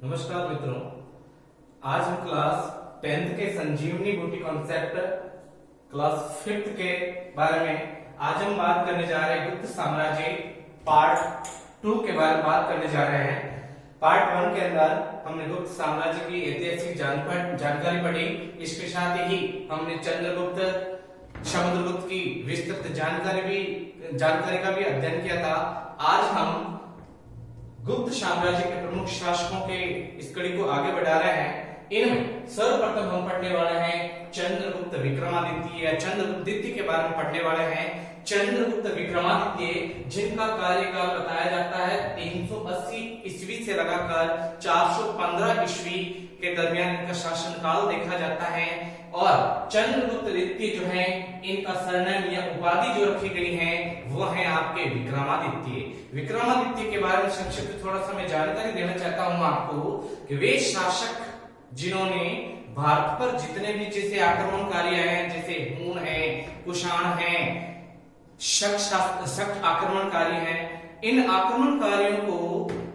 नमस्कार मित्रों, आज हम क्लास 10th के संजीवनी बूटी कॉन्सेप्ट क्लास 5th के बारे में आज हम बात करने जा रहे हैं। गुप्त साम्राज्य पार्ट 2 के बारे में बात करने जा रहे हैं। पार्ट 1 के अंदर हमने गुप्त साम्राज्य की ऐतिहासिक जानकारी पढ़ी। इसके साथ ही हमने चंद्रगुप्त समुद्रगुप्त की विस्तृत जानकारी का भी अध्ययन किया था। आज हम गुप्त साम्राज्य के प्रमुख शासकों के इस कड़ी को आगे बढ़ा रहे हैं। इनमें सर्वप्रथम हम पढ़ने वाले हैं चंद्रगुप्त विक्रमादित्य या चंद्रगुप्त द्वितीय के बारे में पढ़ने वाले हैं। चंद्रगुप्त विक्रमादित्य जिनका कार्यकाल बताया जाता है 380 ईस्वी से लगाकर 415 ईस्वी के दरमियान इनका शासनकाल देखा जाता है। और चंद्रगुप्त द्वितीय जो है, इनका सरनेम या उपाधि जो रखी गई है वो है आपके विक्रमादित्य। विक्रमादित्य के बारे में संक्षिप्त थोड़ा सा मैं जानकारी देना चाहता हूं आपको कि वे शासक जिन्होंने भारत पर जितने भी जैसे आक्रमणकारी आए हैं, जैसे हूण है, कुषाण है, शक आक्रमणकारी हैं, इन आक्रमणकारियों को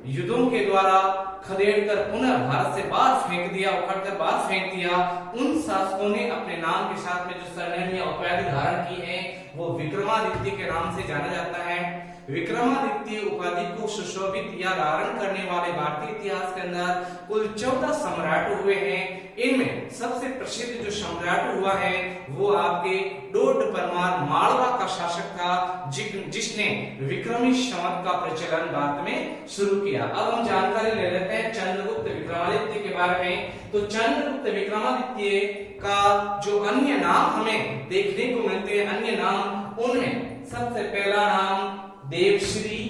युद्धों के द्वारा खदेड़कर पुनः भारत से बाहर फेंक दिया, उखाड़कर बाहर फेंक दिया। उन शासकों ने अपने नाम के साथ में जो सरनेम या उपाधि धारण की है वो विक्रमादित्य के नाम से जाना जाता है। विक्रमादित्य उपाधि को सुशोभित या धारण करने वाले भारतीय इतिहास के अंदर कुल 14 सम्राट हुए हैं। इनमें सबसे प्रसिद्ध जो सम्राट हुआ है वो आपके डोड परमार मालवा का शासक था, जिसने विक्रमी संवत का प्रचलन भारत में शुरू किया। अब हम जानकारी ले लेते हैं चंद्रगुप्त विक्रमादित्य के बारे में। तो चंद्रगुप्त विक्रमादित्य का जो अन्य नाम हमें देखने को मिलते हैं, अन्य नाम, उनमें सबसे पहला नाम देवश्री,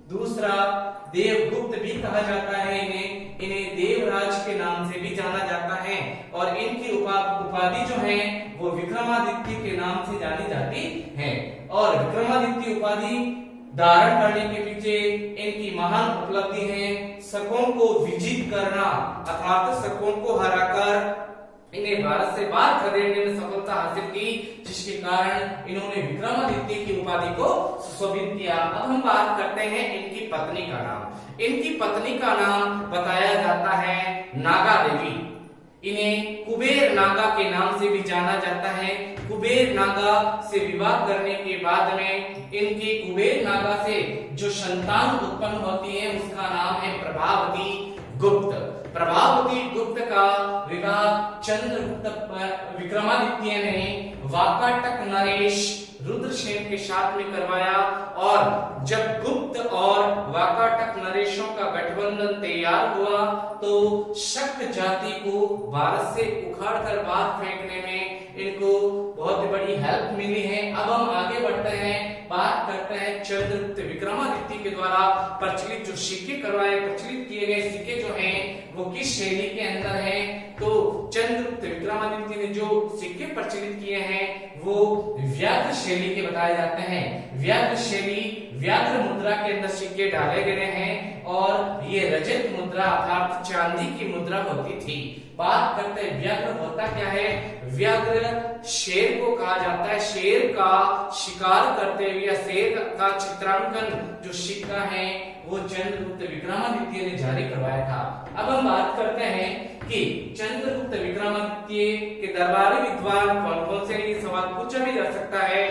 दूसरा देवगुप्त भी कहा जाता है इन्हें देवराज के नाम से भी जाना जाता है। और इनकी उपाधि जो है वो विक्रमादित्य के नाम से जानी जाती है। और विक्रमादित्य उपाधि धारण करने के पीछे इनकी महान उपलब्धि है शकों को विजित करना, अर्थात शकों को हराकर इन्हें भारत से बाहर खदेड़ने में सफलता हासिल की, जिसके कारण इन्होंने विक्रमादित्य की उपाधि को सुशोभित किया। अब हम बात करते हैं इनकी पत्नी का नाम। इनकी पत्नी का नाम बताया जाता है नागा देवी। इन्हें कुबेर नागा के नाम से भी जाना जाता है। कुबेर नागा से विवाह करने के बाद में इनकी कुबेर नागा से जो संतान उत्पन्न होती है उसका नाम है प्रभावती गुप्त। प्रभावती गुप्त का विवाह चंद्रगुप्त विक्रमादित्य ने वाकाटक नरेश रुद्रसेन के साथ में करवाया। और जब गुप्त और वाकाटक नरेशों का गठबंधन तैयार हुआ तो शक जाति को भारत से उखाड़कर बाहर फेंकने में इनको बहुत बड़ी हेल्प मिली है। अब हम आगे बढ़ते हैं, बात करते हैं चंद्रगुप्त विक्रमादित्य के द्वारा प्रचलित जो सिक्के प्रचलित किए गए सिक्के जो हैं वो किस शैली के अंदर हैं। तो चंद्रगुप्त विक्रमादित्य ने जो सिक्के प्रचलित किए हैं वो व्याघ्र शैली के बताए जाते हैं। व्याघ्र शैली, व्याघ्र मुद्रा के अंदर सिक्के डाले गए हैं और ये रजत मुद्रा अर्थात चांदी की मुद्रा होती थी। बात करते हैं व्याघ्र होता क्या है। व्याघ्र शेर को कहा जाता है। शेर का शिकार करते हुए या शेर का चित्रांकन जो सिक्का है वो चंद्रगुप्त विक्रमादित्य ने जारी करवाया था। अब हम बात करते हैं कि चंद्रगुप्त विक्रमादित्य के दरबारी विद्वान कौन कौन से, ये सवाल पूछा भी जा सकता है।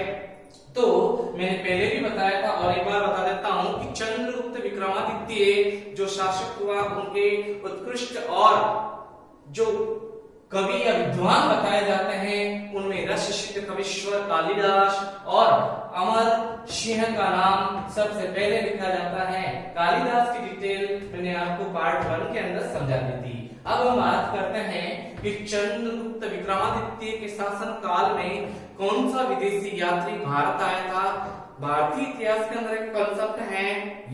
तो मैंने पहले भी बताया था और एक बार बता देता हूं कि चंद्रगुप्त विक्रमादित्य जो शासक हुआ उनके उत्कृष्ट और जो कवि या विद्वान बताए जाते हैं उनमें रससिद्ध कवीश्वर कालिदास और अमर सिंह का नाम सबसे पहले लिखा जाता है। कालिदास की डिटेल मैंने आपको पार्ट 1 के अंदर समझा दी थी। अब हम बात करते हैं कि चंद्रगुप्त विक्रमादित्य के शासन काल में कौन सा विदेशी यात्री भारत आया था। भारतीय इतिहास के अंदर एक कॉन्सेप्ट है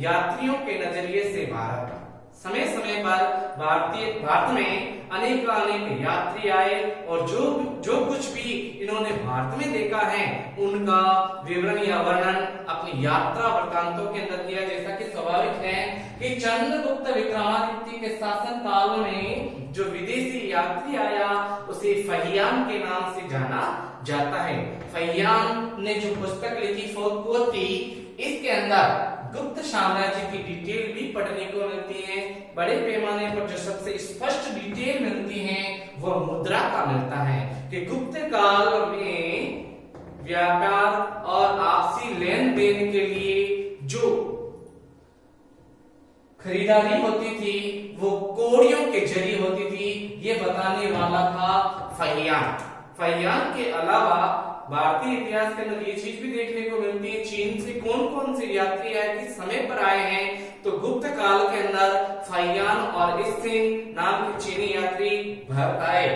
यात्रियों के नजरिए से भारत। समय समय पर भारत में अनेक यात्री आए और जो कुछ भी इन्होंने भारत में देखा है उनका विवरण या वर्णन अपनी यात्रा वृत्तांतों के अंदर किया। जैसा कि स्वाभाविक है कि चंद्रगुप्त विक्रमादित्य के शासन काल में जो विदेशी यात्री आया उसे फहियान के नाम से जाना जाता है। फहियान ने जो पुस्तक लिखी फोर्टकोटी, इसके अंदर गुप्त साम्राज्य की डिटेल भी पढ़ने को मिलती है। बड़े पैमाने पर जो सबसे से स्पष्ट डिटेल मिलती है वह मुद्रा का मिलता है कि गुप्त काल में व्यापार और आपसी लेन देन के लिए जो खरीदारी होती थी वो कोड़ियों के जरिए होती थी, ये बताने वाला था फहियान। फहियान के अलावा भारतीय इतिहास के अंदर ये चीज भी देखने को मिलती है, चीन से कौन कौन से यात्री आए, किस समय पर आए हैं, तो गुप्त काल के अंदर फहियान और इसिंग नाम के चीनी यात्री भारत आए।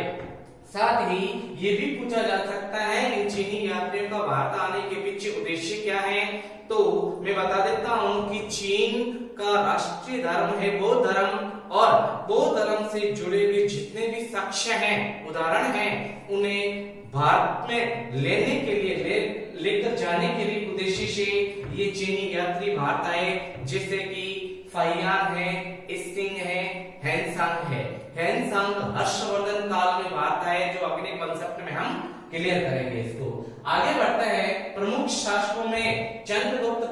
साथ ही ये भी पूछा जा सकता है इन चीनी यात्रियों का भारत आने के पीछे उद्देश्य क्या है, तो मैं बता देता हूं कि चीन का राष्ट्रीय धर्म है बौद्ध धर्म, और बौद्ध धर्म से जुड़े हुए जितने भी साक्ष्य हैं, उदाहरण हैं, उन्हें भारत में लेने के लिए लेकर जाने के लिए उद्देश्य से ये चीनी यात्री भारत आए, जैसे कि फहियान है, इसिंग है, हेनसांग है। हेनसांग हर्षवर्धन काल में भारत आए, जो अगले कंसेप्ट में हम क्लियर करेंगे इसको। आगे बढ़ते हैं, प्रमुख शासकों में चंद्रगुप्त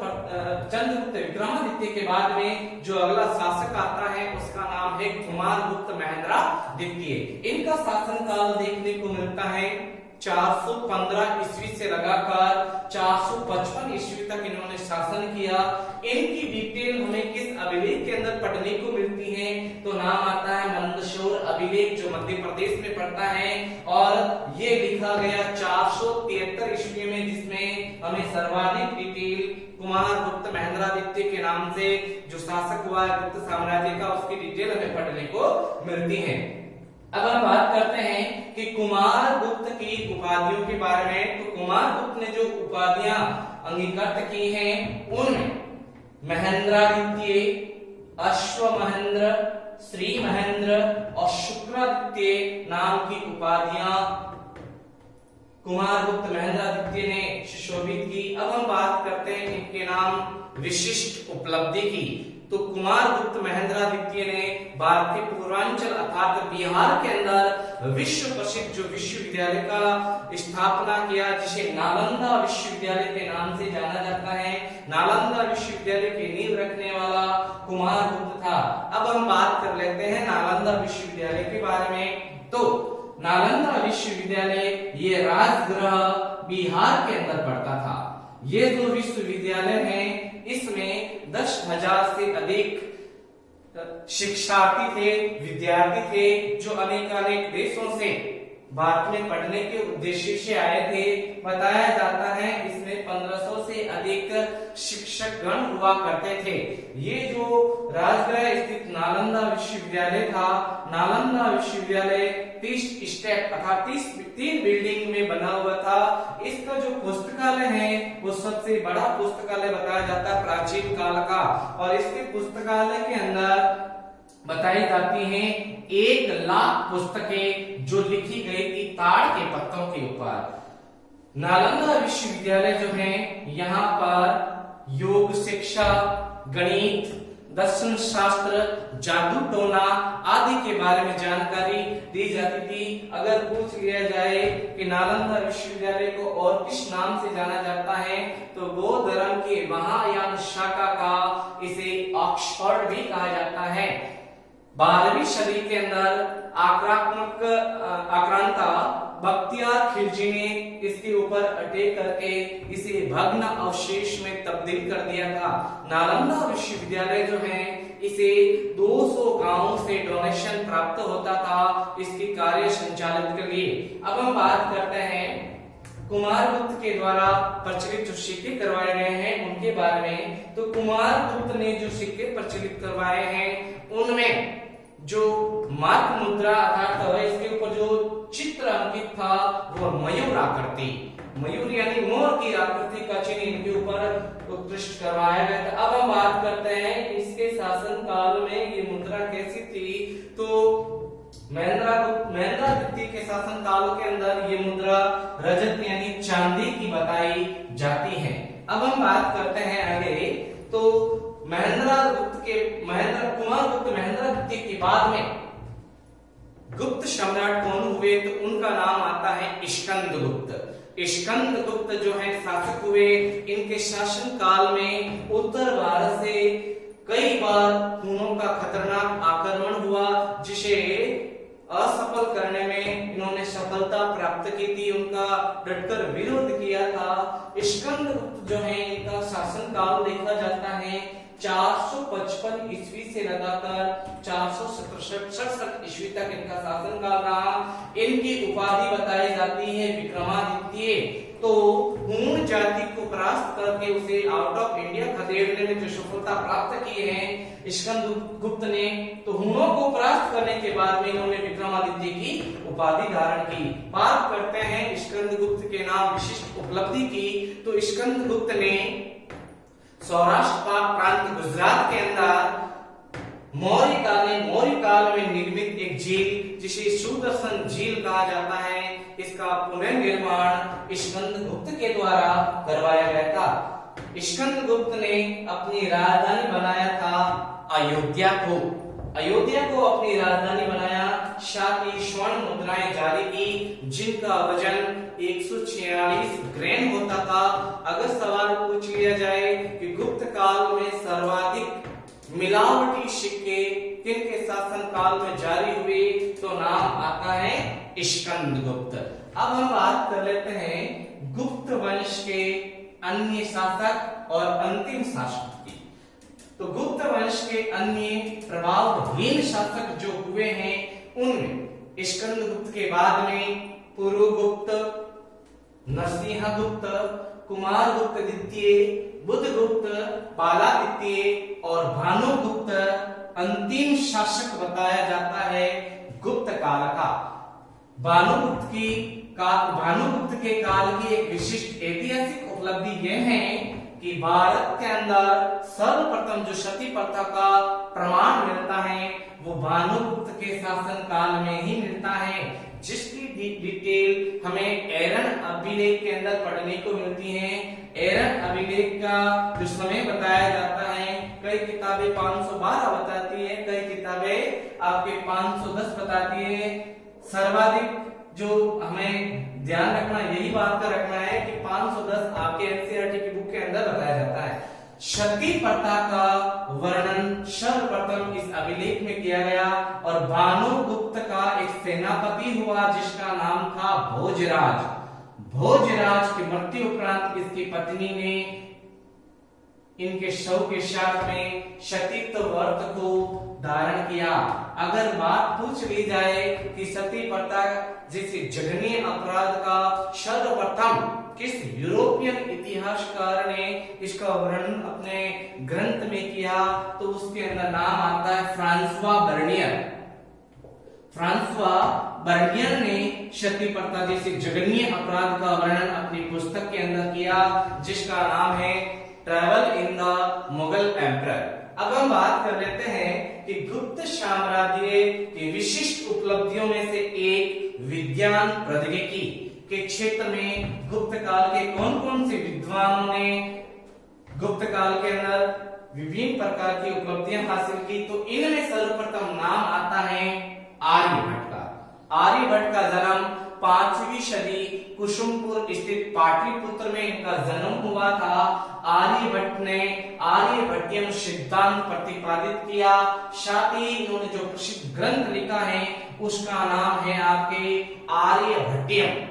विक्रमादित्य के बाद में जो अगला शासक आता है उसका नाम है कुमारगुप्त महेंद्र द्वितीय। इनका शासनकाल देखने को मिलता है 415 ईस्वी से लगाकर 455 ईस्वी तक इन्होंने शासन किया। इनकी डिटेल हमें किस अभिलेख के अंदर पढ़ने को मिलती है, तो नाम आता है मंदसौर अभिलेख, जो मध्य प्रदेश में पड़ता है, और ये लिखा गया 473 ईस्वी में, जिसमें हमें सर्वाधिक डिटेल कुमारगुप्त महेंद्रादित्य के नाम से जो शासक हुआ है गुप्त साम्राज्य का, उसकी डिटेल हमें पढ़ने को मिलती है। अब हम बात करते हैं कि कुमारगुप्त की उपाधियों के बारे में। तो कुमारगुप्त ने जो उपाधियां अंगीकृत की हैं उनमें महेंद्रादित्य, अश्व महेंद्र, श्री महेंद्र और शुक्रादित्य नाम की उपाधियां कुमारगुप्त महेंद्रादित्य ने सुशोभित की। अब हम बात करते हैं इनके नाम विशिष्ट उपलब्धि की। तो कुमारगुप्त महेंद्रादित्य ने भारतीय पूर्वांचल अर्थात बिहार के अंदर विश्व प्रसिद्ध जो विश्वविद्यालय का स्थापना किया, जिसे नालंदा विश्वविद्यालय के नाम से जाना जाता है। नालंदा विश्वविद्यालय की नींव रखने वाला कुमारगुप्त था। अब हम बात कर लेते हैं नालंदा विश्वविद्यालय के बारे में। तो नालंदा विश्वविद्यालय ये राजगृह बिहार के अंदर पड़ता था। ये जो विश्वविद्यालय है इसमें 10,000 से अधिक शिक्षार्थी थे, विद्यार्थी थे, जो अनेक देशों से भारत में पढ़ने के उद्देश्य से आए थे। बताया जाता है इसमें 1500 से अधिक शिक्षक गण हुआ करते थे। ये जो राजगृह स्थित नालंदा विश्वविद्यालय था, नालंदा विश्वविद्यालय 30 स्टेप अर्थात 3 बिल्डिंग में बना हुआ था। इसका जो पुस्तकालय है वो सबसे बड़ा पुस्तकालय बताया जाता है प्राचीन काल का, और इसके पुस्तकालय के अंदर बताई जाती हैं 1 लाख पुस्तकें जो लिखी गई थी ताड़ के पत्तों के ऊपर। नालंदा विश्वविद्यालय जो है यहाँ पर योग शिक्षा, गणित, दर्शन शास्त्र, जादू टोना आदि के बारे में जानकारी दी जाती थी। अगर पूछ लिया जाए कि नालंदा विश्वविद्यालय को और किस नाम से जाना जाता है, तो बौद्ध धर्म के महायान शाखा का इसे ऑक्सफोर्ड भी कहा जाता है। 12वीं सदी के अंदर आक्रांता बख्तियार खिलजी ने इसके ऊपर अटैक करके इसे भग्न अवशेष में तब्दील कर दिया था। नालंदा विश्वविद्यालय जो है इसे 200 गांवों से डोनेशन प्राप्त होता था इसकी कार्य संचालित के लिए। अब हम बात करते हैं कुमारगुप्त के द्वारा प्रचलित जो सिक्के करवाए गए हैं उनके बारे में। तो कुमारगुप्त ने जो सिक्के प्रचलित करवाए हैं उनमें जो मार्क मुद्रा अर्थात इसके ऊपर जो चित्र अंकित था वह मयूर आकृति, मयूर यानी मोर की आकृति का चिन्ह इनके ऊपर उत्कृष्ट करवाया गया था। अब हम बात करते हैं इसके शासन काल में ये मुद्रा कैसी थी। तो महेंद्रादित्य के शासन काल के अंदर ये मुद्रा रजत यानी चांदी की बताई जाती है। अब हम बात करते हैं आगे। तो कुमारगुप्त महेंद्रादित्य के बाद में गुप्त सम्राट कौन हुए, तो उनका नाम आता है स्कंदगुप्त। स्कंदगुप्त जो है शासक हुए। इनके शासन काल में उत्तर भारत से कई बार हुनों का खतरनाक आक्रमण हुआ, जिसे असफल करने में इन्होंने सफलता प्राप्त की थी, उनका डटकर विरोध किया था। स्कंदगुप्त जो है इनका शासनकाल देखा जाता है 455 ईस्वी से लगाकर 467 ईस्वी तक इनका शासनकाल रहा। इनकी उपाधि बताई जाती है विक्रमादित्य। तो हूण जाति को परास्त करके उसे आउट ऑफ इंडिया खदेड़ने में जो सफलता प्राप्त की है स्कंदगुप्त ने, तो हूणों को परास्त करने के बाद में इन्होंने विक्रमादित्य की उपाधि धारण की। बात करते हैं स्कंदगुप्त के नाम विशिष्ट उपलब्धि की, तो स्कंदगुप्त ने सौराष्ट्र का प्रांत गुजरात के अंदर मौर्य काल में निर्मित एक झील जिसे सुदर्शन झील कहा जाता है, इसका पुनर्निर्माण स्कंदगुप्त के द्वारा करवाया गया था। स्कंदगुप्त ने अपनी राजधानी बनाया था अयोध्या को अपनी राजधानी बनाया। साथ ही स्वर्ण मुद्राएं जारी की जिनका वजन 146 ग्राम होता था। अगर सवाल पूछ लिया जाए कि गुप्त काल में सर्वाधिक मिलावटी सिक्के किनके शासन काल में जारी हुए, तो नाम आता है स्कंदगुप्त। अब हम बात कर लेते हैं गुप्त वंश के अन्य शासक और अंतिम शासक की। तो गुप्त वंश के अन्य प्रभावहीन शासक जो हुए हैं उनमें स्कंदगुप्त के बाद में पुरुगुप्त, नरसिंहगुप्त, कुमारगुप्त द्वितीय, बुधगुप्त, बालादित्य और भानुगुप्त अंतिम शासक बताया जाता है गुप्त काल का। भानुगुप्त के काल की एक विशिष्ट ऐतिहासिक उपलब्धि यह है कि भारत के अंदर सर्वप्रथम जो सती प्रथा का प्रमाण मिलता है वो भानुगुप्त के शासन काल में ही मिलता है, जिसकी डिटेल हमें एरन अभिलेख के अंदर पढ़ने को मिलती है। एरन अभिलेख का जो समय बताया जाता है, कई किताबें 512 बताती है, कई किताबें आपके 510 बताती है। सर्वाधिक जो हमें ध्यान रखना, यही बात का रखना है कि 510 आपके एनसीईआरटी की बुक के अंदर बताया जाता है। सती प्रथा का वर्णन सर्वप्रथम इस अभिलेख में किया गया और भानुगुप्त का एक सेनापति हुआ जिसका नाम था भोजराज। भोजराज की मृत्यु उपरांत इसकी पत्नी ने इनके शव के साथ में सतीत्व व्रत को धारण किया। अगर बात पूछ ली जाए कि सती प्रथा जैसे जघन्य अपराध का सर्वप्रथम किस यूरोपियन इतिहासकार ने इसका वर्णन अपने ग्रंथ में किया, तो उसके अंदर नाम आता है फ्रांसवा बर्नियर। फ्रांसवा बर्नियर ने सती प्रथा जैसे जघन्य अपराध का वर्णन अपनी पुस्तक के अंदर किया जिसका नाम है travel in the Mughal emperor. अब हम बात कर लेते हैं कि गुप्त साम्राज्य की विशिष्ट उपलब्धियों में से एक विज्ञान प्रौद्योगिकी के क्षेत्र में गुप्त काल के कौन कौन से विद्वानों ने गुप्त काल के अंदर विभिन्न प्रकार की उपलब्धियां हासिल की, तो इनमें सर्वप्रथम नाम आता है आर्यभट्ट का। आर्यभट्ट का जन्म 5वीं सदी कुसुमपुर स्थित पाटलिपुत्र में इनका जन्म हुआ था। आर्यभट्ट ने आर्यभट्टियम सिद्धांत प्रतिपादित किया। साथ ही इन्होंने जो प्रसिद्ध ग्रंथ लिखा है उसका नाम है आपके आर्यभट्टियम।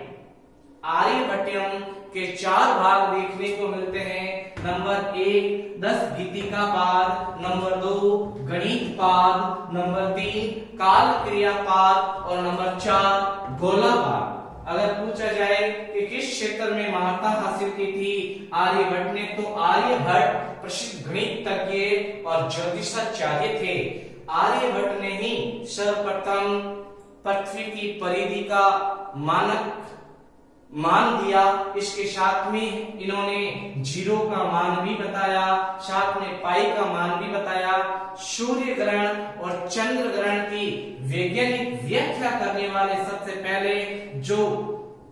आर्यभट्टियम के 4 भाग देखने को मिलते हैं। नंबर 1 10 गीतिका पाद, नंबर 2 गणित पाद, नंबर 3 काल क्रिया पाद और नंबर 4 गोला पाद। अगर पूछा जाए कि किस क्षेत्र में महारता हासिल की थी आर्यभट्ट ने, तो आर्यभट्ट प्रसिद्ध गणितज्ञ और ज्योतिषाचार्य थे। आर्यभट्ट ने ही सर्वप्रथम पृथ्वी की परिधि का मानक मान दिया। इसके साथ में इन्होंने जीरो का मान भी बताया, साथ में पाई का मान भी बताया। सूर्य ग्रहण और चंद्र ग्रहण की वैज्ञानिक व्याख्या करने वाले सबसे पहले जो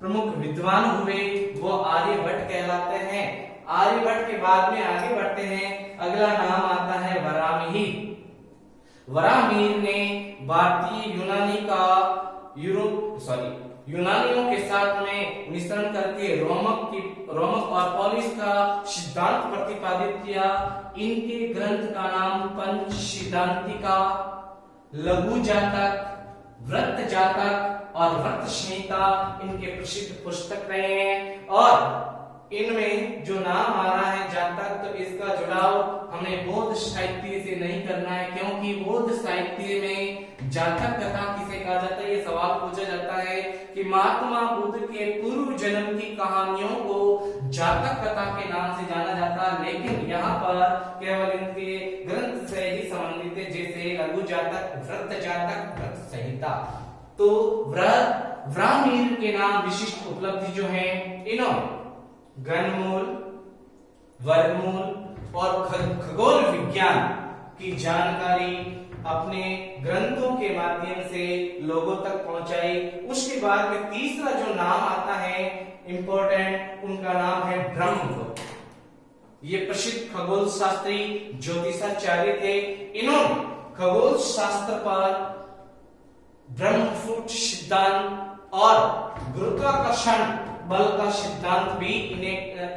प्रमुख विद्वान हुए वो आर्यभट्ट कहलाते हैं। आर्यभट्ट के बाद में आगे बढ़ते हैं। अगला नाम आता है वराहमिहि। वरामीर ने भारतीय यूनानियों के साथ में मिश्रण करके रोमक और पॉलिश का सिद्धांत प्रतिपादित किया। इनके ग्रंथ का नाम पंच सिद्धांतिका, लघु जातक, व्रत जातक और व्रत संहिता इनके प्रसिद्ध पुस्तक रहे हैं। और इनमें जो नाम आ रहा है जातक, तो इसका जुड़ाव हमें बौद्ध साहित्य से नहीं करना है, क्योंकि बौद्ध साहित्य में जातक कथा किसे कहा जाता है, ये सवाल पूछा जाता है कि महात्मा बुद्ध के पूर्व जन्म की कहानियों को जातक कथा के नाम से जाना जाता है, लेकिन यहाँ पर केवल इनके ग्रंथ से ही संबंधित है, जैसे लघु जातक, व्रत जातक, व्रत संहिता। तो वरामीर के नाम विशिष्ट उपलब्धि जो है, इन्होंने घनमूल, वर्गमूल और खगोल विज्ञान की जानकारी अपने ग्रंथों के माध्यम से लोगों तक पहुंचाई। उसके बाद में तीसरा जो नाम आता है इंपॉर्टेंट, उनका नाम है ब्रह्मगुप्त। ये प्रसिद्ध खगोल शास्त्री ज्योतिषाचार्य थे। इन्होंने खगोल शास्त्र पर ब्रह्मफुट सिद्धांत और गुरुत्वाकर्षण बल का सिद्धांत भी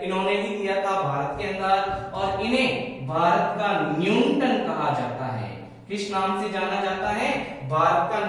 इन्होंने ही दिया था भारत के अंदर, और इन्हें भारत का न्यूटन कहा जाता है। किस नाम से जाना जाता है? भारत का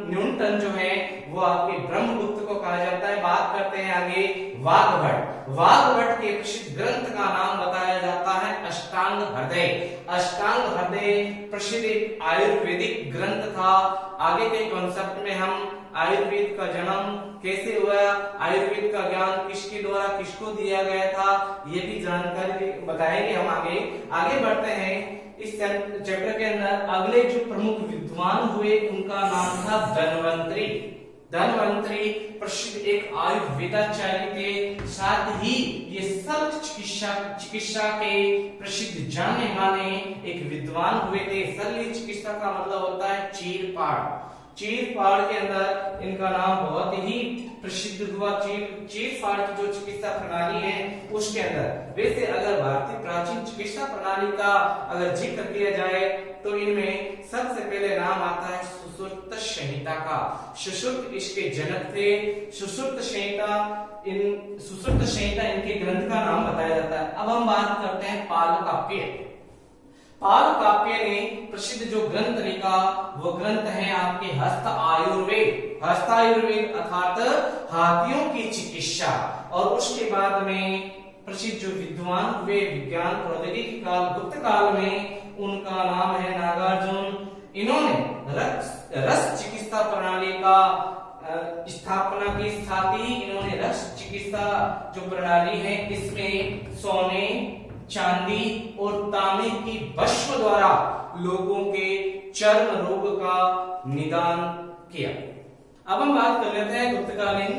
न्यूटन जो है वो आपके ब्रह्मगुप्त को कहा जाता है। बात करते हैं आगे वाग्भट के प्रसिद्ध ग्रंथ का नाम बताया जाता है अष्टांग हृदय। अष्टांग हृदय प्रसिद्ध एक आयुर्वेदिक ग्रंथ था। आगे के कॉन्सेप्ट में हम आयुर्वेद का जन्म कैसे हुआ, आयुर्वेद का ज्ञान किसके द्वारा किसको दिया गया था, ये भी जानकारी बताएंगे हम आगे बढ़ते हैं। इस चैप्टर के अंदर अगले जो प्रमुख विद्वान हुए उनका नाम था धन्वंतरी। धन्वंतरी प्रसिद्ध एक आयुर्वेदाचार्य थे, साथ ही ये शल्य चिकित्सा के प्रसिद्ध जाने माने एक विद्वान हुए थे। शल्य चिकित्सा का मतलब होता है चीरफाड़। चीरफाड़ के अंदर इनका नाम बहुत ही प्रसिद्ध हुआ। चीरफाड़ की जो चिकित्सा प्रणाली है उसके अंदर, वैसे अगर भारतीय प्राचीन चिकित्सा प्रणाली का अगर जिक्र किया जाए तो इनमें सबसे पहले नाम आता है सुश्रुत संहिता का। सुश्रुत इसके जनक थे। सुश्रुत संहिता इनके ग्रंथ का नाम बताया जाता है। अब हम बात करते हैं पालकाप्य। पालकाप्य ने प्रसिद्ध जो ग्रंथ लिखा वो ग्रंथ है आपके हस्त आयुर्वेद अर्थात हाथियों की चिकित्सा। और उसके बाद में प्रसिद्ध जो विद्वान हुए विज्ञान प्रौद्योगिकी काल गुप्त काल में, उनका नाम है नागार्जुन। इन्होंने रस चिकित्सा प्रणाली का स्थापना की। साथ ही इन्होंने रस चिकित्सा जो प्रणाली है इसमें सोने, चांदी और तांबे की भस्म द्वारा लोगों के चर्म रोग का निदान किया। अब हम बात कर लेते हैं गुप्तकालीन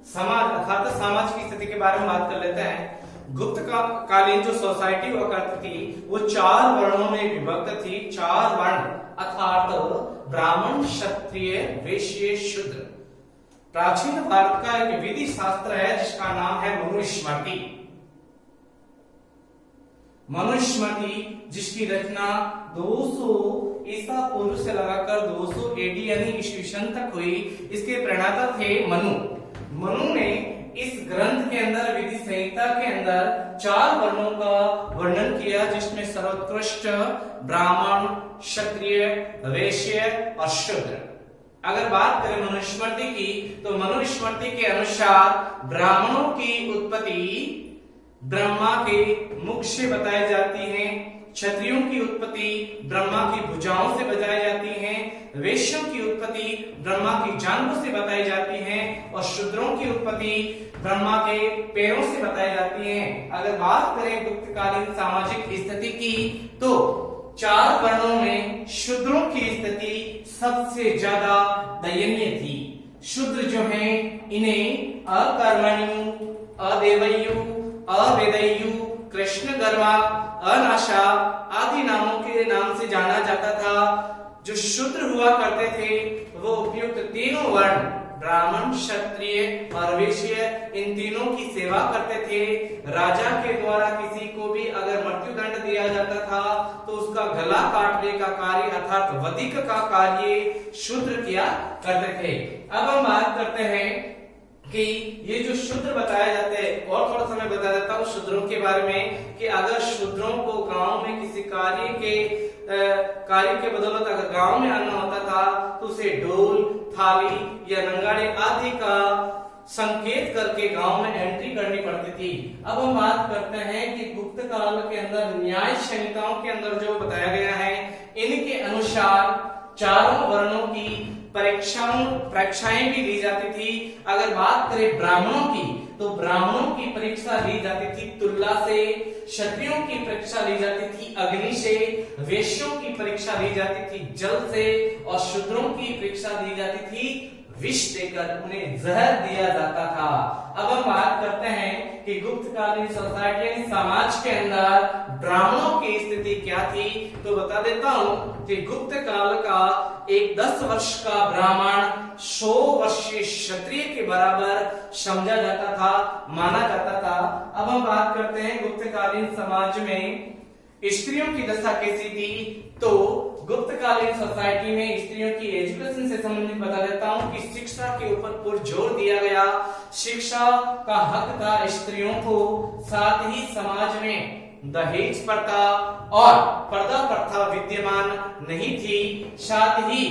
समाज अर्थात समाज की स्थिति के बारे में बात कर लेते हैं। गुप्त कालीन जो सोसाइटी हुआ करती थी वो 4 वर्णों में विभक्त थी। 4 वर्ण अर्थात ब्राह्मण, क्षत्रिय, वैश्य, शूद्र। प्राचीन भारत का एक विधि शास्त्र है जिसका नाम है मनुस्मृति, जिसकी रचना 200 ईसा पूर्व से लगाकर 200 एडी यानी ईस्वी सन तक हुई। इसके प्रणेता थे मनु ने इस ग्रंथ के अंदर विधि संहिता के अंदर 4 वर्णों का वर्णन किया, जिसमें सर्वोत्कृष्ट ब्राह्मण, क्षत्रिय, वैश्य और शूद्र। अगर बात करें मनुस्मृति की तो मनुस्मृति के अनुसार ब्राह्मणों की उत्पत्ति ब्रह्मा के मुख से बताई जाती है, क्षत्रियों की उत्पत्ति ब्रह्मा की भुजाओं से बताई जाती है, वैश्यों की उत्पत्ति ब्रह्मा की जांघों से बताई जाती है और शूद्रों की उत्पत्ति ब्रह्मा के पैरों से बताई जाती है। अगर बात करें गुप्तकालीन सामाजिक स्थिति की तो 4 वर्णों में शूद्रों की स्थिति सबसे ज्यादा दयनीय थी। शूद्र जो है इन्हें अकर्मण्यु, अदेवयु, अवेदयु, कृष्णगर्वा, अनाशा आदि नामों के नाम से जाना जाता था। जो शूद्र हुआ करते थे वो उपयुक्त तीनों वर्ण ब्राह्मण, क्षत्रिय और वैश्य इन तीनों की सेवा करते थे। राजा के द्वारा किसी को भी अगर मृत्युदंड दिया जाता था तो उसका गला काटने का कार्य अर्थात वधिक का कार्य शूद्र किया करते थे। अब हम बात करते हैं कि ये जो शूद्र बताए जाते हैं, और थोड़ा सा मैं बता देता हूँ शूद्रों के बारे में कि अगर शूद्रों को गांव में किसी कार्य के बदौलत अगर गांव में आना होता था तो उसे ढोल, थाली या नंगाड़े आदि का संकेत करके गांव में एंट्री करनी पड़ती थी। अब हम बात करते हैं कि गुप्त काल के अंदर न्याय संहिताओं के अंदर जो बताया गया है, इनके अनुसार चारों वर्णों की परीक्षाएं भी ली जाती थी। अगर बात करें ब्राह्मणों की तो ब्राह्मणों की परीक्षा ली जाती थी तुला से, क्षत्रियों की परीक्षा ली जाती थी अग्नि से, वैश्यों की परीक्षा ली जाती थी जल से और शूद्रों की परीक्षा ली जाती थी विष देकर, उन्हें जहर दिया जाता था। अब हम बात करते हैं कि गुप्तकालीन सोसाइटी समाज के अंदर ब्राह्मणों की स्थिति क्या थी, तो बता देता हूं कि गुप्त काल का एक 10 वर्ष का ब्राह्मण 100 वर्षीय क्षत्रिय के बराबर समझा जाता था, माना जाता था। अब हम बात करते हैं गुप्तकालीन समाज में स्त्रियों की दशा कैसी थी, तो गुप्तकालीन सोसाइटी में स्त्रियों की एजुकेशन से संबंधित बता देता हूं कि शिक्षा के ऊपर पूर्ण जोर दिया गया। शिक्षा का हक था स्त्रियों को, साथ ही समाज में दहेज प्रथा और पर्दा प्रथा विद्यमान नहीं थी। साथ ही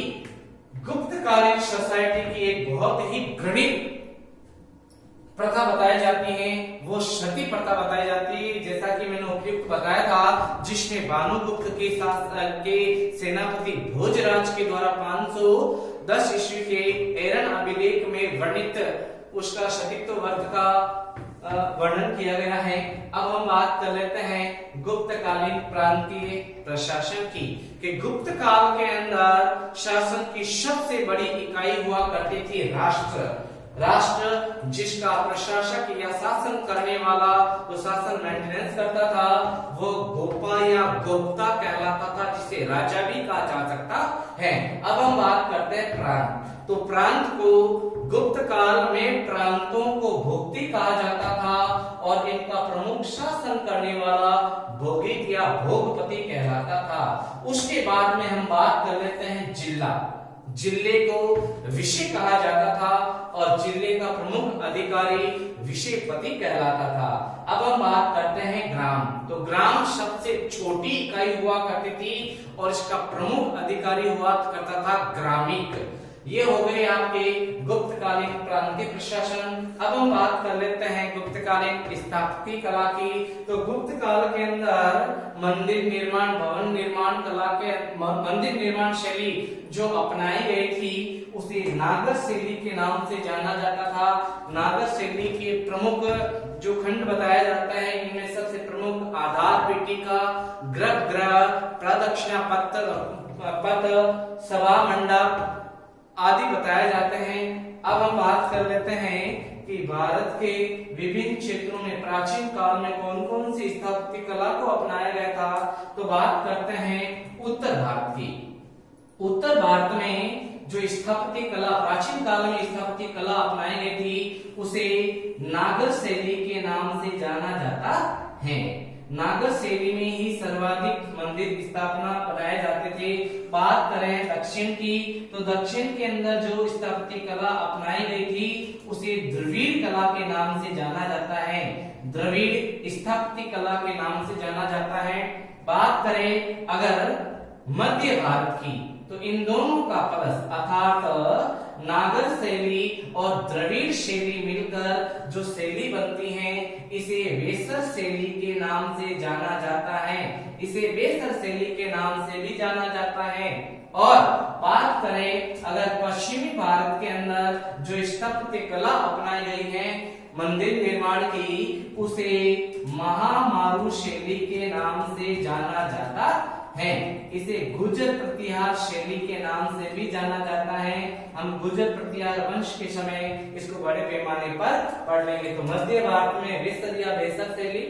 गुप्तकालीन सोसाइटी की एक बहुत ही घृणित प्रथा बताई जाती है, वो सती प्रथा बताई जाती है, जैसा कि मैंने उपयुक्त बताया था, जिसमें भानुगुप्त के सेनापति भोजराज के द्वारा 510 ईस्वी के एरन अभिलेख में वर्णित उसका सतीत्व वर्ग का वर्णन किया गया है। अब हम बात कर लेते हैं गुप्तकालीन प्रांतीय प्रशासन की, कि गुप्त काल के अंदर शासन की सबसे बड़ी इकाई हुआ करती थी राष्ट्र, जिसका प्रशासक या शासन करने वाला जो शासन मेंटेनेंस करता था वो गोपा या गोप्ता कहलाता था, जिसे राजा भी कहा जा सकता है। अब हम बात करते हैं प्रांत, तो प्रांत को गुप्त काल में प्रांतों को भोक्ति कहा जाता था और इनका प्रमुख शासन करने वाला भोगित या भोगपति कहलाता था। उसके बाद में हम बात कर लेते हैं जिले को विषय कहा जाता था और जिले का प्रमुख अधिकारी विषयपति कहलाता था। अब हम बात करते हैं ग्राम, तो ग्राम सबसे छोटी इकाई हुआ करती थी और इसका प्रमुख अधिकारी हुआ करता था ग्रामिक। ये हो गए आपके गुप्तकालीन प्रांतीय प्रशासन। अब हम बात कर लेते हैं गुप्तकालीन स्थापत्य कला की, तो गुप्त काल के अंदर मंदिर निर्माण, भवन निर्माण कला के मंदिर निर्माण शैली जो अपनाई गई थी उसे नागर शैली के नाम से जाना जाता था। नागर शैली के प्रमुख जो खंड बताया जाता है इनमें सबसे प्रमुख आधार पेटिका, गर्भगृह, प्रदक्षिणा पथ, सभा मंडप आदि बताए जाते हैं। अब हम बात कर लेते हैं कि भारत के विभिन्न क्षेत्रों में प्राचीन काल में कौन कौन सी स्थापत्य कला को अपनाया गया था, तो बात करते हैं उत्तर भारत की। उत्तर भारत में जो स्थापत्य कला प्राचीन काल में स्थापत्य कला अपनाई गई थी उसे नागर शैली के नाम से जाना जाता है। नागर शैली में ही सर्वाधिक मंदिर स्थापना बनाए जाते थे। बात करें दक्षिण की, तो दक्षिण के अंदर जो स्थापत्य कला अपनाई गई थी उसे द्रविड़ कला के नाम से जाना जाता है। द्रविड़ स्थापत्य कला के नाम से जाना जाता है। बात करें अगर मध्य भारत की, तो इन दोनों का प्लस अर्थात नागर शैली और द्रविड़ शैली मिलकर जो शैली बनती है इसे वेसर शैली के नाम से जाना जाता है। इसे वेसर शैली के नाम से भी जाना जाता है। और बात करें अगर पश्चिमी भारत के अंदर जो स्थापत्य कला अपनाई गई है मंदिर निर्माण की, उसे महामारू शैली के नाम से जाना जाता है। इसे गुर्जर प्रतिहार शैली के नाम से भी जाना जाता है। हम गुर्जर प्रतिहार वंश के समय इसको बड़े पैमाने पर पढ़ लेंगे। तो मध्य भारत में वेसर या वेसर शैली,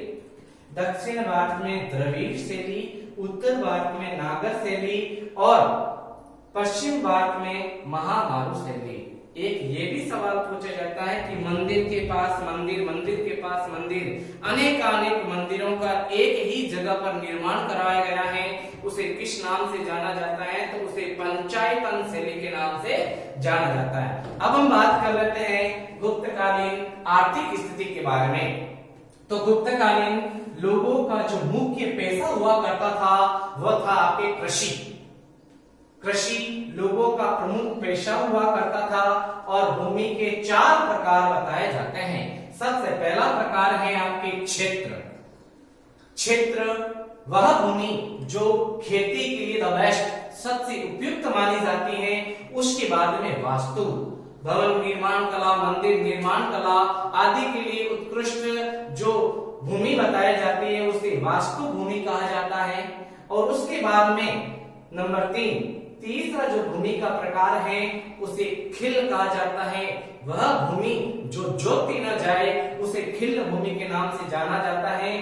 दक्षिण भारत में द्रविड़ शैली, उत्तर भारत में नागर शैली और पश्चिम भारत में महामारू शैली। एक ये भी सवाल पूछा जाता है कि मंदिर के पास मंदिर, मंदिर के पास मंदिर, अनेकानेक मंदिरों का एक ही जगह पर निर्माण कराया गया है, उसे किस नाम से जाना जाता है? तो उसे पंचायतन शैली के नाम से जाना जाता है। अब हम बात कर लेते हैं गुप्तकालीन आर्थिक स्थिति के बारे में। तो गुप्तकालीन लोगों का जो मुख्य पेशा हुआ करता था वह था आपके कृषि। कृषि लोगों का प्रमुख पेशा हुआ करता था और भूमि के 4 प्रकार बताए जाते हैं। सबसे पहला प्रकार है आपके क्षेत्र। क्षेत्र वह भूमि जो खेती के लिए द बेस्ट, सबसे उपयुक्त मानी जाती है। उसके बाद में वास्तु, भवन निर्माण कला, मंदिर निर्माण कला आदि के लिए उत्कृष्ट जो भूमि बताई जाती है उसे वास्तु भूमि कहा जाता है। और उसके बाद में नंबर 3, तीसरा जो भूमि का प्रकार है उसे खिल कहा जाता है। वह भूमि जो जोती न जाए उसे खिल भूमि के नाम से जाना जाता है।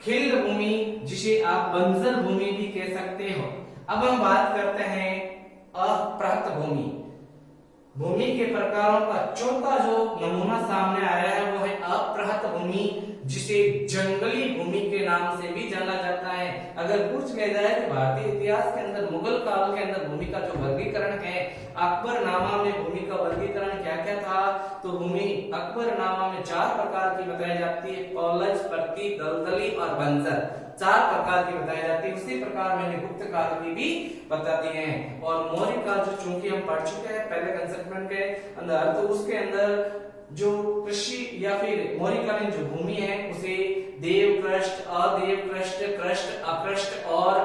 खिल भूमि जिसे आप बंजर भूमि भी कह सकते हो। अब हम बात करते हैं अपृहत भूमि। भूमि के प्रकारों का चौथा जो नमूना सामने आया है वो है अपृहत भूमि, जिसे जंगली भूमि के नाम से भी जाना जाता है। अगर पूछ लिया जाए कि भारतीय इतिहास के अंदर मुगल काल के अंदर भूमि का जो वर्गीकरण है, अकबरनामा में भूमि का वर्गीकरण क्या क्या था? तो भूमि अकबरनामा में 4 प्रकार की बताई जाती है, पौलज, परती, दलदली और बंजर। 4 प्रकार की बताई जाती है। उसी प्रकार मैंने गुप्त काल की भी बता दी है। और मौर्य काल जो चूंकि हम पढ़ चुके हैं पहले कंसेप्ट के अंदर, तो उसके अंदर जो कृषि या फिर मौर्यकालीन जो भूमि है उसे देवकृष्ट, अदेवकृष्ट, कृष्ट, अकृष्ट और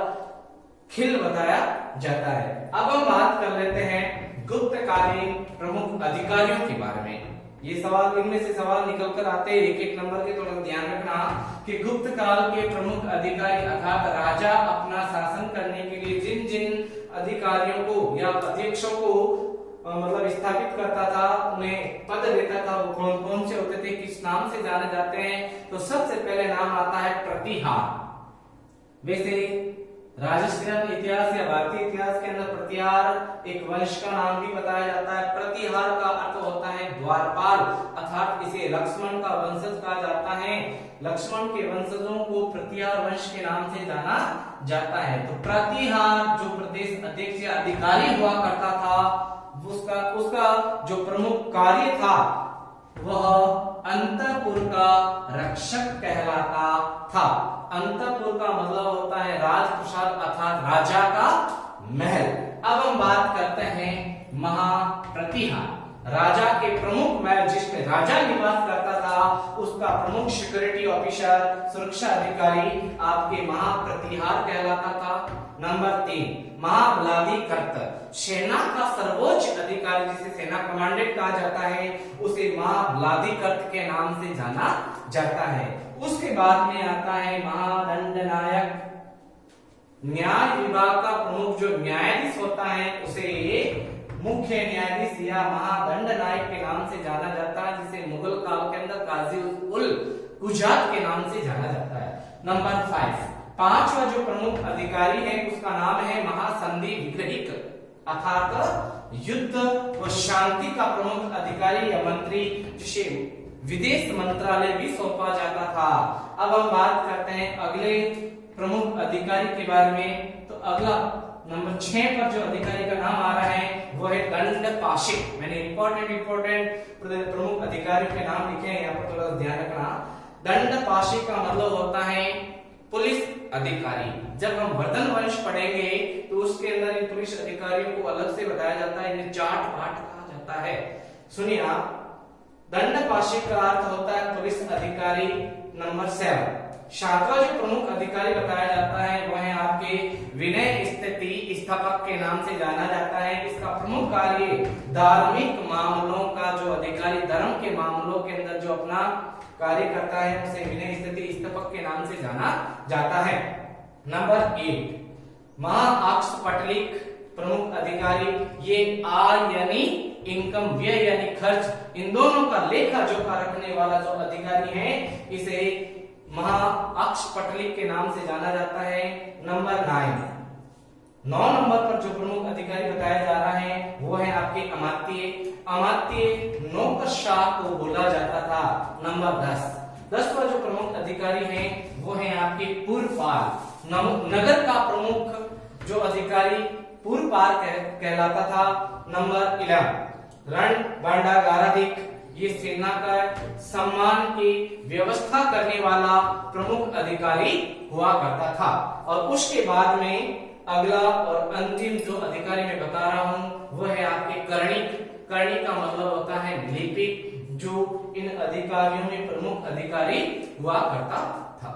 खिल बताया जाता है। अब हम बात कर लेते हैं गुप्तकालीन प्रमुख अधिकारियों के बारे में। ये सवाल, इनमें से सवाल निकल कर आते हैं 1-1 नंबर के, थोड़ा ध्यान रखना कि गुप्त काल के प्रमुख अधिकारी अर्थात राजा अपना शासन करने के लिए जिन जिन अधिकारियों को या अध्यक्षों को मतलब स्थापित करता था, उन्हें पद देता था, वो कौन कौन से होते थे, किस नाम से जाने जाते हैं? तो सबसे पहले नाम आता है प्रतिहार। वैसे राजस्थान इतिहास या भारतीय इतिहास के अंदर प्रतिहार एक वंश का नाम भी बताया जाता है। प्रतिहार का अर्थ होता है द्वारपाल, अर्थात इसे लक्ष्मण का वंशज कहा जाता है। लक्ष्मण के वंशजों को प्रतिहार वंश के नाम से जाना जाता है। तो प्रतिहार जो प्रदेश अध्यक्ष या अधिकारी हुआ करता था, उसका जो प्रमुख कार्य था वह अंतपुर का रक्षक कहलाता था। अंतपुर का मतलब होता है राजप्रसाद अर्थात राजा का महल। अब हम बात करते हैं महाप्रतिहार। राजा के प्रमुख महल जिसमें राजा निवास करता था, उसका प्रमुख सिक्योरिटी ऑफिसर, सुरक्षा अधिकारी आपके महाप्रतिहार कहलाता था। नंबर 3 महाबलाधिकर्ता, सेना का सर्वोच्च अधिकारी जिसे सेना कमांडेंट कहा जाता है, उसे महाबलाधिकर्ता के नाम से जाना जाता है। उसके बाद में आता है महादंडनायक। न्याय विभाग का प्रमुख जो न्यायाधीश होता है उसे मुख्य न्यायाधीश या महादंड नायक के नाम से जाना जाता है, जिसे मुगल काल के अंदर काजी उल कुजात के नाम से जाना जाता है। नंबर 5 पांचवा जो प्रमुख अधिकारी है उसका नाम है महासंधि विग्रहिक, अर्थात युद्ध व शांति का प्रमुख अधिकारी या मंत्री, जिसे विदेश मंत्रालय भी सौंपा जाता था। अब हम बात करते हैं अगले प्रमुख अधिकारी के बारे में। तो अगला नंबर 6 पर जो अधिकारी का नाम आ रहा है वो है दंडपाशिक। मैंने इंपॉर्टेंट प्रमुख अधिकारियों के नाम लिखे हैं, यहाँ पर थोड़ा ध्यान रखना। दंडपाशिक का मतलब होता है पुलिस अधिकारी। जब हम वर्धन वंश पढ़ेंगे तो उसके अंदर इन पुलिस अधिकारियों को अलग से बताया जाता है, इन्हें चाट भाट कहा जाता है। सुनिए आप, दंडपाशिक का अर्थ होता है पुलिस अधिकारी। नंबर 7 सातवां जो प्रमुख अधिकारी बताया जाता है वह है आपके विनय स्थिति स्थापक के नाम से जाना जाता है। इसका प्रमुख कार्य धार्मिक मामलों का जो अधिकारी धर्म के मामलों के अंदर जो अपना कार्य करता है उसे विनय स्थिति स्थापक के नाम से जाना जाता है। नंबर 8 महाअक्षपटलिक प्रमुख अधिकारी, ये आय यानी इनकम, व्यय यानी खर्च, इन दोनों का लेखा जोखा रखने वाला जो अधिकारी है इसे महाअक्षपटलिक के नाम से जाना जाता है। नंबर 9 9 नंबर पर जो प्रमुख अधिकारी बताया जा रहा है वो है आपके अमात्य। अमात्य नौकरशाह को बोला जाता था। नंबर 10 पर जो प्रमुख अधिकारी हैं वो है आपके पुरपाल। नगर का प्रमुख जो अधिकारी पुरपाल कहलाता था। नंबर 11 रण भांडागाराधिक, ये सेना का सम्मान की व्यवस्था करने वाला प्रमुख अधिकारी हुआ करता था। और उसके बाद में अगला और अंतिम जो अधिकारी मैं बता रहा हूं वो है आपके कर्णिक। कर्णिक का मतलब होता है लिपिक, जो इन अधिकारियों में प्रमुख अधिकारी हुआ करता था।